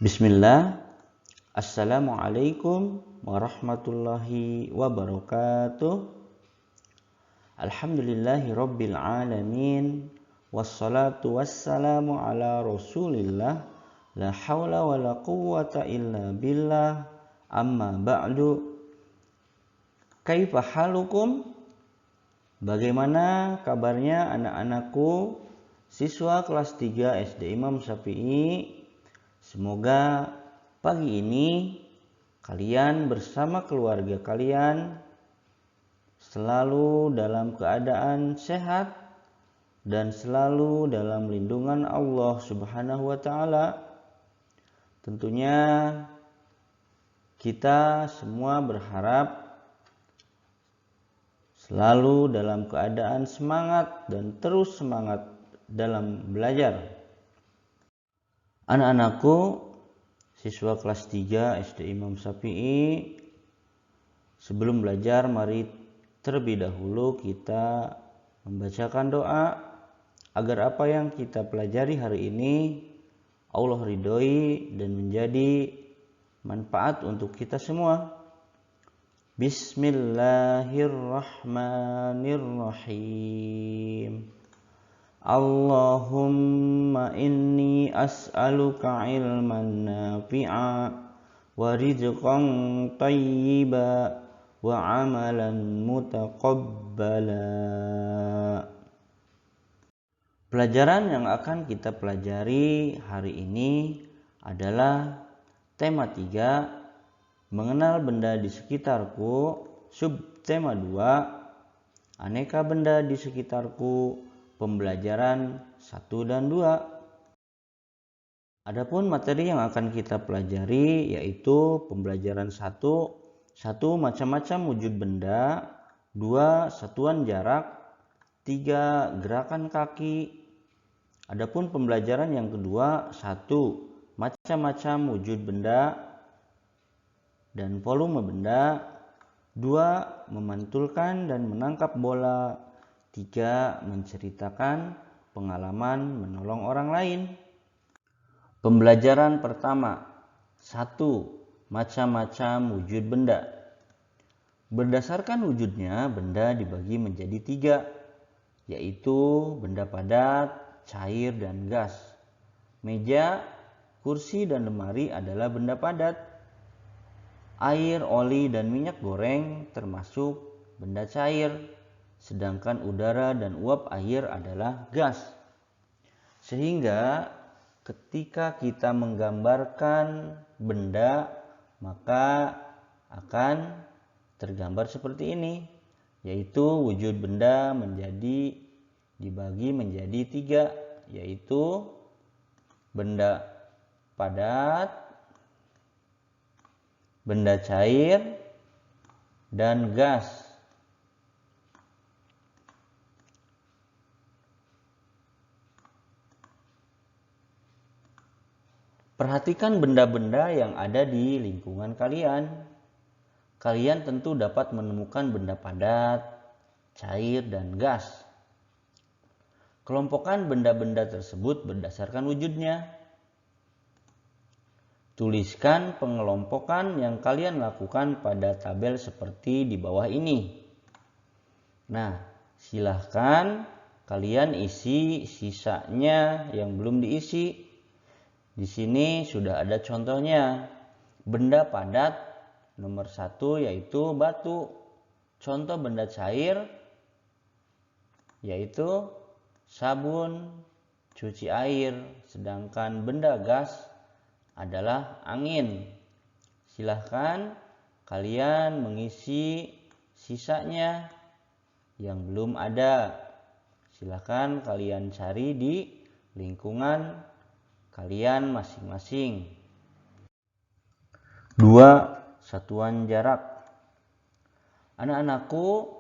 Bismillah. Assalamualaikum warahmatullahi wabarakatuh. Alhamdulillahi rabbil alamin. Wassalatu wassalamu ala rasulillah. La hawla wa la quwwata illa billah. Amma ba'du. Kaifa halukum? Bagaimana kabarnya anak-anakku, siswa kelas 3 SD Imam Syafi'i? Semoga pagi ini kalian bersama keluarga kalian selalu dalam keadaan sehat dan selalu dalam lindungan Allah Subhanahu wa taala. Tentunya kita semua berharap selalu dalam keadaan semangat dan terus semangat dalam belajar. Anak-anakku, siswa kelas 3 SD Imam Syafi'i, sebelum belajar mari terlebih dahulu kita membacakan doa agar apa yang kita pelajari hari ini Allah ridhoi dan menjadi manfaat untuk kita semua. Bismillahirrahmanirrahim. Allahumma inni as'aluka ilman nafi'a wa rizqan tayyiba wa amalan mutaqabbala. Pelajaran yang akan kita pelajari hari ini adalah tema 3, mengenal benda di sekitarku, subtema 2, aneka benda di sekitarku, pembelajaran 1 dan 2. Adapun materi yang akan kita pelajari yaitu pembelajaran 1, macam-macam wujud benda, 2, satuan jarak, 3, gerakan kaki. Adapun pembelajaran yang kedua, 1, macam-macam wujud benda dan volume benda, 2, memantulkan dan menangkap bola, 3, menceritakan pengalaman menolong orang lain. Pembelajaran pertama, 1, macam-macam wujud benda. Berdasarkan wujudnya, benda dibagi menjadi 3, yaitu benda padat, cair, dan gas. Meja, kursi, dan lemari adalah benda padat. Air, oli, dan minyak goreng termasuk benda cair. Sedangkan udara dan uap air adalah gas. Sehingga ketika kita menggambarkan benda, maka akan tergambar seperti ini, yaitu wujud benda dibagi menjadi 3, yaitu benda padat, benda cair, dan gas. Perhatikan benda-benda yang ada di lingkungan kalian. Kalian tentu dapat menemukan benda padat, cair, dan gas. Kelompokkan benda-benda tersebut berdasarkan wujudnya. Tuliskan pengelompokan yang kalian lakukan pada tabel seperti di bawah ini. Nah, silahkan kalian isi sisanya yang belum diisi. Di sini sudah ada contohnya. Benda padat nomor 1 yaitu batu. Contoh benda cair yaitu sabun, cuci air. Sedangkan benda gas adalah angin. Silahkan kalian mengisi sisanya yang belum ada. Silahkan kalian cari di lingkungan kalian masing-masing. 2, satuan jarak. Anak-anakku,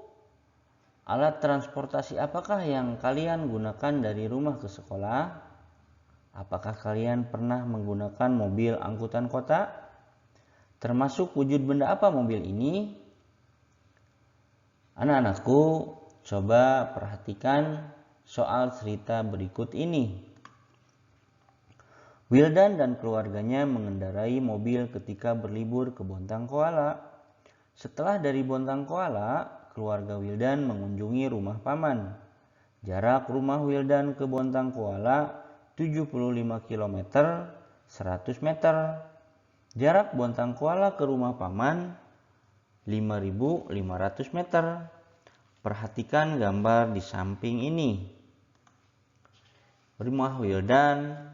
alat transportasi apakah yang kalian gunakan dari rumah ke sekolah? Apakah kalian pernah menggunakan mobil angkutan kota? Termasuk wujud benda apa mobil ini? Anak-anakku, coba perhatikan soal cerita berikut ini. Wildan dan keluarganya mengendarai mobil ketika berlibur ke Bontang Koala. Setelah dari Bontang Koala, keluarga Wildan mengunjungi rumah paman. Jarak rumah Wildan ke Bontang Koala 75 km 100 meter. Jarak Bontang Koala ke rumah paman 5.500 meter. Perhatikan gambar di samping ini. Rumah Wildan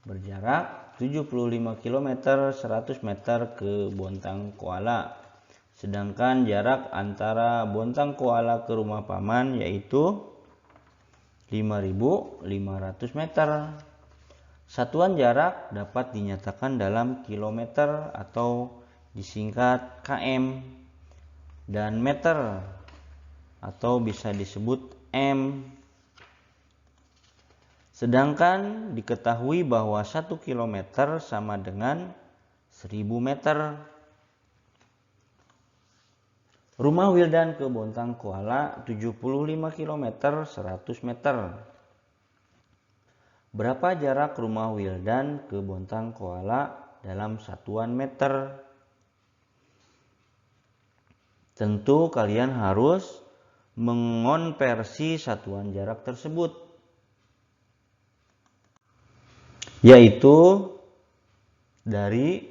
berjarak 75 km 100 meter ke Bontang Koala. Sedangkan jarak antara Bontang Koala ke rumah paman yaitu 5.500 meter. Satuan jarak dapat dinyatakan dalam kilometer atau disingkat km dan meter atau bisa disebut m. Sedangkan diketahui bahwa 1 km sama dengan 1000 meter. Rumah Wildan ke Bontang Koala 75 km 100 meter. Berapa jarak rumah Wildan ke Bontang Koala dalam satuan meter? Tentu kalian harus mengonversi satuan jarak tersebut, yaitu dari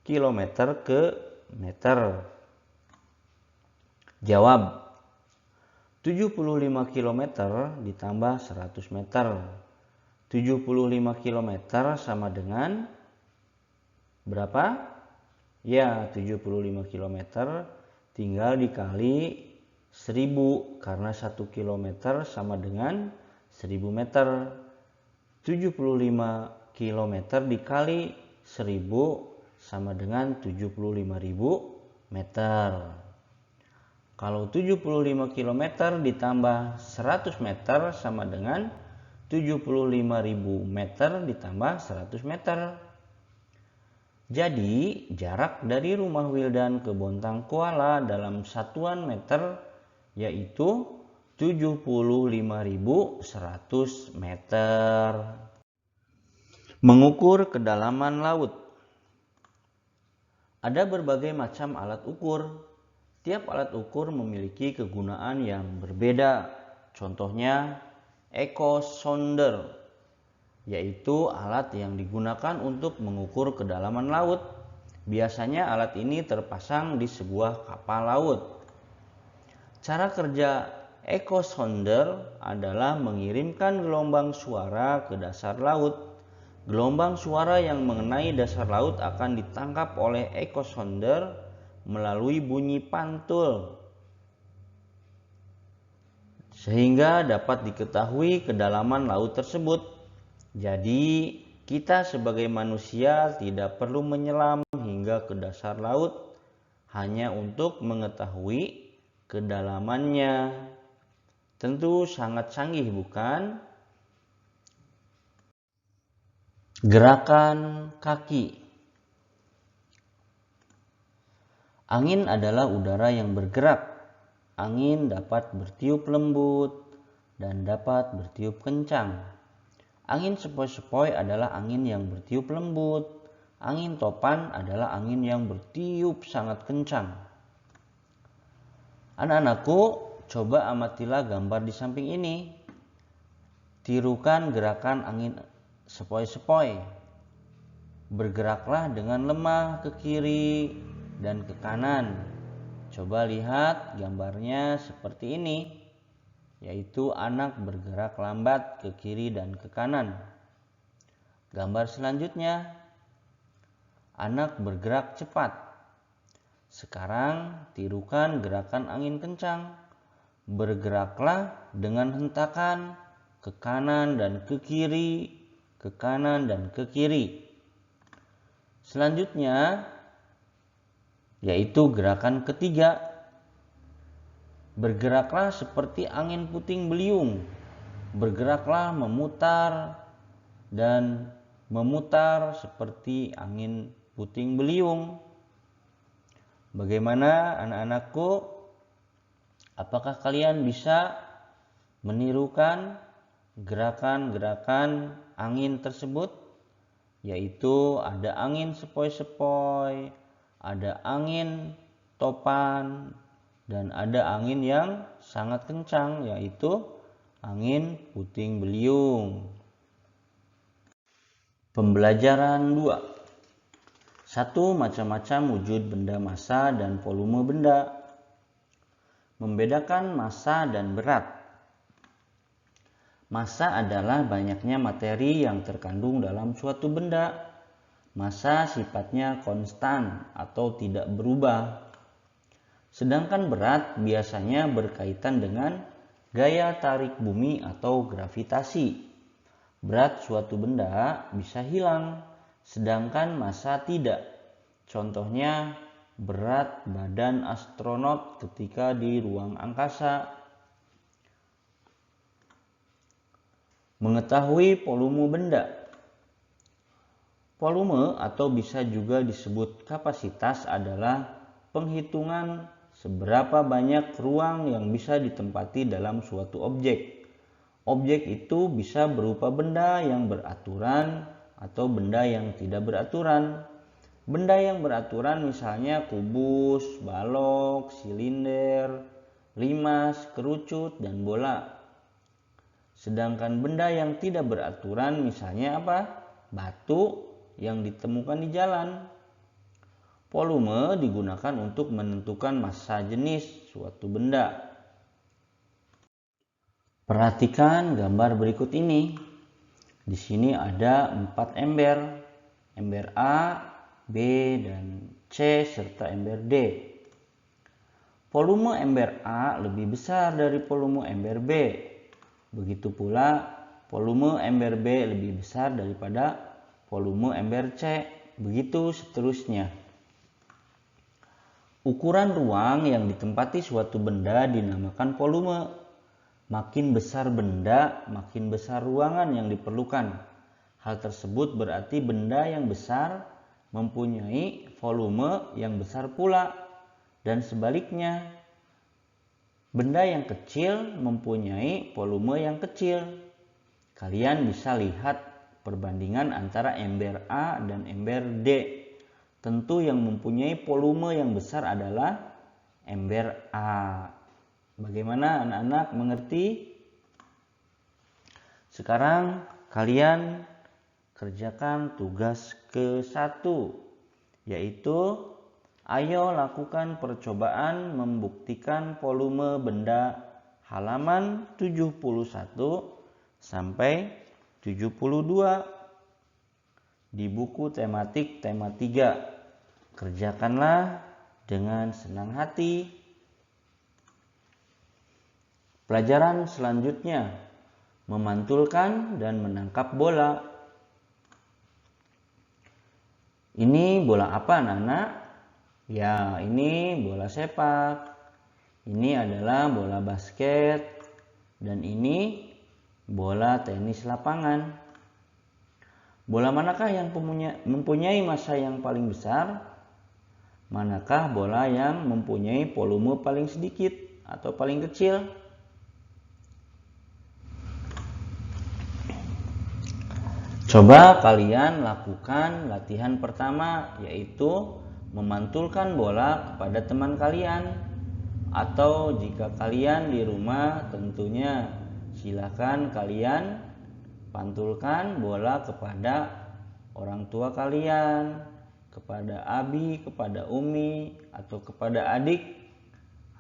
kilometer ke meter. Jawab, 75 km ditambah 100 meter. 75 km sama dengan berapa? Ya, 75 km tinggal dikali 1000 karena 1 km sama dengan 1000 meter. 75 km dikali 1000 sama dengan 75.000 meter. Kalau 75 km ditambah 100 meter sama dengan 75.000 meter ditambah 100 meter. Jadi jarak dari rumah Wildan ke Bontang Koala dalam satuan meter yaitu 75.100 meter. Mengukur kedalaman laut. Ada berbagai macam alat ukur. Tiap alat ukur memiliki kegunaan yang berbeda. Contohnya echosonder, yaitu alat yang digunakan untuk mengukur kedalaman laut. Biasanya alat ini terpasang di sebuah kapal laut. Cara kerja echosonder adalah mengirimkan gelombang suara ke dasar laut. Gelombang suara yang mengenai dasar laut akan ditangkap oleh echosonder melalui bunyi pantul, sehingga dapat diketahui kedalaman laut tersebut. Jadi, kita sebagai manusia tidak perlu menyelam hingga ke dasar laut hanya untuk mengetahui kedalamannya. Tentu sangat canggih, bukan? Gerakan kaki. Angin adalah udara yang bergerak. Angin dapat bertiup lembut dan dapat bertiup kencang. Angin sepoi-sepoi adalah angin yang bertiup lembut. Angin topan adalah angin yang bertiup sangat kencang. Anak-anakku, coba amatilah gambar di samping ini. Tirukan gerakan angin sepoi-sepoi. Bergeraklah dengan lemah ke kiri dan ke kanan. Coba lihat gambarnya seperti ini, yaitu anak bergerak lambat ke kiri dan ke kanan. Gambar selanjutnya, anak bergerak cepat. Sekarang tirukan gerakan angin kencang. Bergeraklah dengan hentakan ke kanan dan ke kiri, ke kanan dan ke kiri. Selanjutnya yaitu gerakan ketiga. Bergeraklah seperti angin puting beliung. Bergeraklah memutar dan memutar seperti angin puting beliung. Bagaimana anak-anakku? Apakah kalian bisa menirukan gerakan-gerakan angin tersebut? yaitu ada angin sepoi-sepoi, ada angin topan, dan ada angin yang sangat kencang, yaitu angin puting beliung. Pembelajaran 2. 1. Macam-macam wujud benda massa dan volume benda. Membedakan massa dan berat. Massa adalah banyaknya materi yang terkandung dalam suatu benda. Massa sifatnya konstan atau tidak berubah. Sedangkan berat biasanya berkaitan dengan gaya tarik bumi atau gravitasi. Berat suatu benda bisa hilang, sedangkan massa tidak. Contohnya, berat badan astronot ketika di ruang angkasa. Mengetahui volume benda. Volume atau bisa juga disebut kapasitas adalah penghitungan seberapa banyak ruang yang bisa ditempati dalam suatu objek. Objek itu bisa berupa benda yang beraturan atau benda yang tidak beraturan. Benda yang beraturan misalnya kubus, balok, silinder, limas, kerucut, dan bola. Sedangkan benda yang tidak beraturan misalnya apa? Batu yang ditemukan di jalan. Volume digunakan untuk menentukan massa jenis suatu benda. Perhatikan gambar berikut ini. Di sini ada 4 ember. Ember A, B, dan C serta ember D. Volume ember A lebih besar dari volume ember B. Begitu pula volume ember B lebih besar daripada volume ember C. Begitu seterusnya. Ukuran ruang yang ditempati suatu benda dinamakan volume. Makin besar benda, makin besar ruangan yang diperlukan. Hal tersebut berarti benda yang besar mempunyai volume yang besar pula. Dan sebaliknya, benda yang kecil mempunyai volume yang kecil. Kalian bisa lihat perbandingan antara ember A dan ember D. Tentu yang mempunyai volume yang besar adalah ember A. Bagaimana anak-anak mengerti? Sekarang kalian kerjakan tugas ke-1, yaitu ayo lakukan percobaan membuktikan volume benda halaman 71 sampai 72 di buku tematik tema 3. Kerjakanlah dengan senang hati. Pelajaran selanjutnya, memantulkan dan menangkap bola. Ini bola apa, anak-anak? Ya, ini bola sepak. Ini adalah bola basket. Dan ini bola tenis lapangan. Bola manakah yang mempunyai massa yang paling besar? Manakah bola yang mempunyai volume paling sedikit atau paling kecil? Coba kalian lakukan latihan pertama, yaitu memantulkan bola kepada teman kalian. Atau jika kalian di rumah, tentunya silakan kalian pantulkan bola kepada orang tua kalian, kepada abi, kepada umi, atau kepada adik,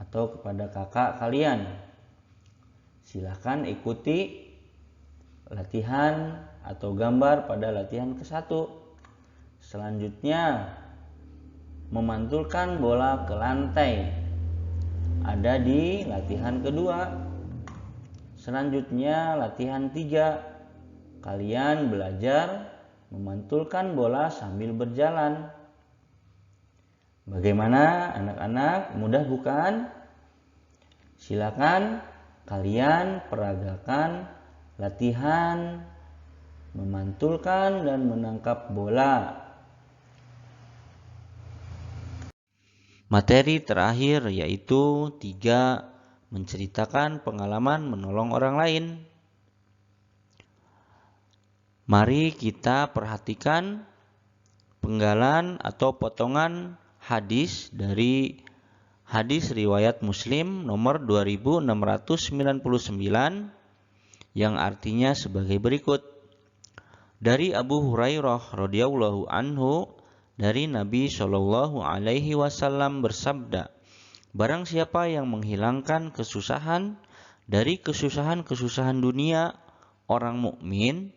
atau kepada kakak kalian. Silakan ikuti latihan atau gambar pada latihan ke-1. Selanjutnya, memantulkan bola ke lantai. Ada di latihan kedua. Selanjutnya, latihan 3. Kalian belajar memantulkan bola sambil berjalan. Bagaimana anak-anak? Mudah bukan? Silakan kalian peragakan latihan memantulkan dan menangkap bola. Materi terakhir yaitu 3. Menceritakan pengalaman menolong orang lain. Mari kita perhatikan penggalan atau potongan hadis dari hadis riwayat Muslim nomor 2699 yang artinya sebagai berikut. Dari Abu Hurairah radhiyallahu anhu dari Nabi Shallallahu alaihi wasallam bersabda, barang siapa yang menghilangkan kesusahan dari kesusahan-kesusahan dunia orang mukmin,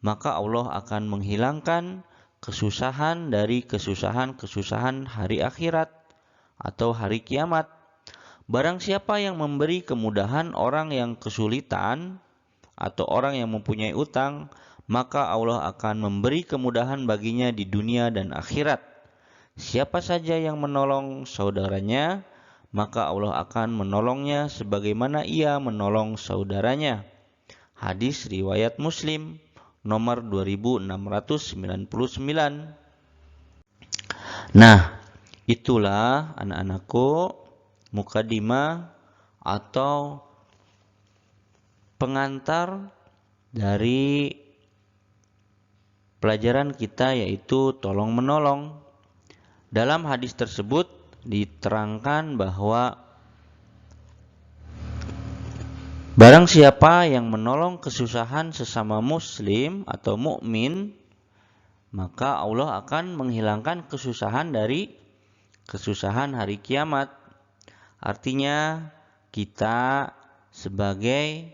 maka Allah akan menghilangkan kesusahan dari kesusahan-kesusahan hari akhirat atau hari kiamat. Barang siapa yang memberi kemudahan orang yang kesulitan atau orang yang mempunyai utang, maka Allah akan memberi kemudahan baginya di dunia dan akhirat. Siapa saja yang menolong saudaranya, maka Allah akan menolongnya sebagaimana ia menolong saudaranya. Hadis riwayat Muslim nomor 2699. Nah, itulah anak-anakku mukadimah atau pengantar dari pelajaran kita, yaitu tolong menolong. Dalam hadis tersebut diterangkan bahwa barang siapa yang menolong kesusahan sesama muslim atau mukmin, maka Allah akan menghilangkan kesusahan dari kesusahan hari kiamat. Artinya kita sebagai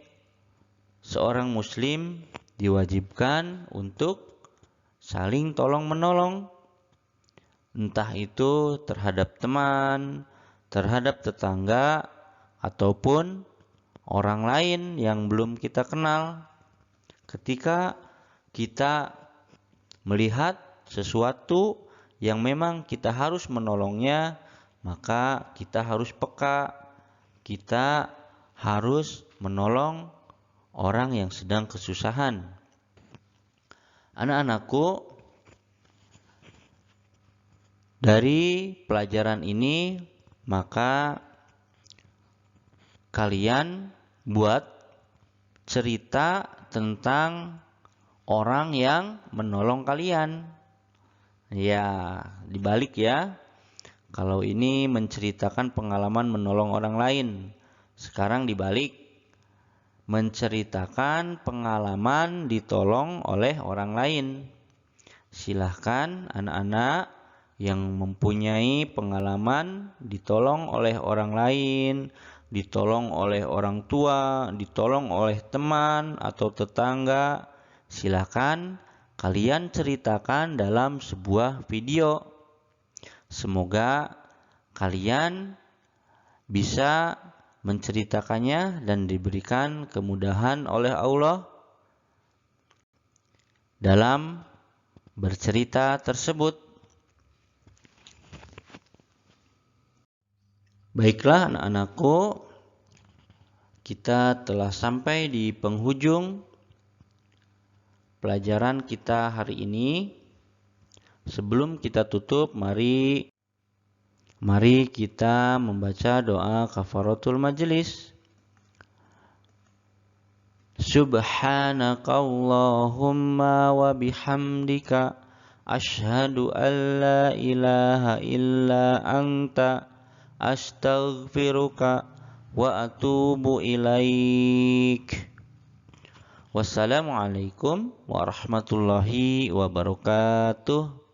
seorang muslim diwajibkan untuk saling tolong menolong, entah itu terhadap teman, terhadap tetangga, ataupun orang lain yang belum kita kenal. Ketika kita melihat sesuatu yang memang kita harus menolongnya, maka kita harus peka. Kita harus menolong orang yang sedang kesusahan. Anak-anakku, dari pelajaran ini maka kalian buat cerita tentang orang yang menolong kalian. Ya, dibalik ya. Kalau ini menceritakan pengalaman menolong orang lain. Sekarang dibalik, menceritakan pengalaman ditolong oleh orang lain. Silahkan anak-anak yang mempunyai pengalaman ditolong oleh orang lain, ditolong oleh orang tua, ditolong oleh teman atau tetangga, silakan kalian ceritakan dalam sebuah video. Semoga kalian bisa menceritakannya dan diberikan kemudahan oleh Allah dalam bercerita tersebut. Baiklah anak-anakku, kita telah sampai di penghujung pelajaran kita hari ini. Sebelum kita tutup, mari kita membaca doa kafaratul majelis. Subhanakallahumma wa bihamdika asyhadu an la ilaha illa anta astaghfiruka wa atubu ilaik. Wassalamualaikum warahmatullahi wabarakatuh.